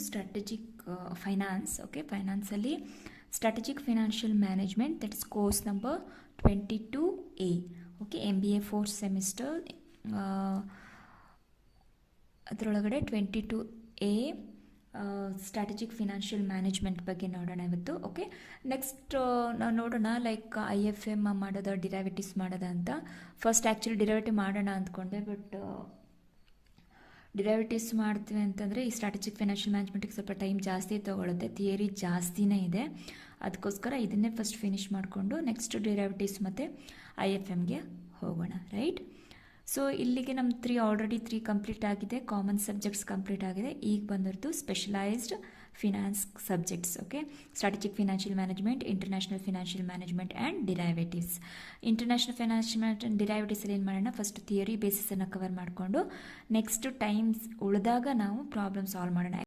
Strategic finance. Okay, ಫೈನಾನ್ಸಲ್ಲಿ strategic financial management, that is course number 22A. Okay, MBA 4th semester. ಅದರೊಳಗಡೆ 22A strategic financial management ಬಗ್ಗೆ ನೋಡೋಣ ಇವತ್ತು. Okay, next ನಾವು ನೋಡೋಣ ಲೈಕ್ IFM ಮಾಡೋದ, ಡಿರೈವೇಟಿವ್ಸ್ ಮಾಡೋದ ಅಂತ. ಫಸ್ಟ್ ಆ್ಯಕ್ಚುಲಿ ಡಿರೈವೇಟಿವ್ ಮಾಡೋಣ ಅಂದ್ಕೊಂಡೆ, ಬಟ್ ಡಿರೈವೇಟಿವ್ಸ್ ಮಾಡ್ತೀವಿ ಅಂತಂದರೆ ಈ ಸ್ಟ್ರಾಟಜಿಕ್ ಫಿನಾನ್ಷಿಯಲ್ ಮ್ಯಾನೇಜ್ಮೆಂಟಿಗೆ ಸ್ವಲ್ಪ ಟೈಮ್ ಜಾಸ್ತಿ ತೊಗೊಳುತ್ತೆ, ಥಿಯರಿ ಜಾಸ್ತಿನೇ ಇದೆ. ಅದಕ್ಕೋಸ್ಕರ ಇದನ್ನೇ ಫಸ್ಟ್ ಫಿನಿಷ್ ಮಾಡಿಕೊಂಡು ನೆಕ್ಸ್ಟ್ ಡಿರೈವೇಟಿವ್ಸ್ ಮತ್ತು IFMಗೆ ಹೋಗೋಣ, ರೈಟ್? ಸೊ ಇಲ್ಲಿಗೆ ನಮ್ಮ 3 ಆಲ್ರೆಡಿ 3 ಕಂಪ್ಲೀಟ್ ಆಗಿದೆ. ಕಾಮನ್ ಸಬ್ಜೆಕ್ಟ್ಸ್ ಕಂಪ್ಲೀಟ್ ಆಗಿದೆ. ಈಗ ಬಂದಿರೋದು specialised finance subjects. Okay, strategic financial management, international financial management and derivatives. International financial management ಡಿರೈವೇಟಿವ್ಸಲ್ಲಿ ಏನು ಮಾಡೋಣ, ಫಸ್ಟ್ ಥಿಯರಿ ಬೇಸಿಸನ್ನು ಕವರ್ ಮಾಡಿಕೊಂಡು ನೆಕ್ಸ್ಟ್ ಟೈಮ್ಸ್ ಉಳಿದಾಗ ನಾವು ಪ್ರಾಬ್ಲಮ್ ಸಾಲ್ವ್ ಮಾಡೋಣ.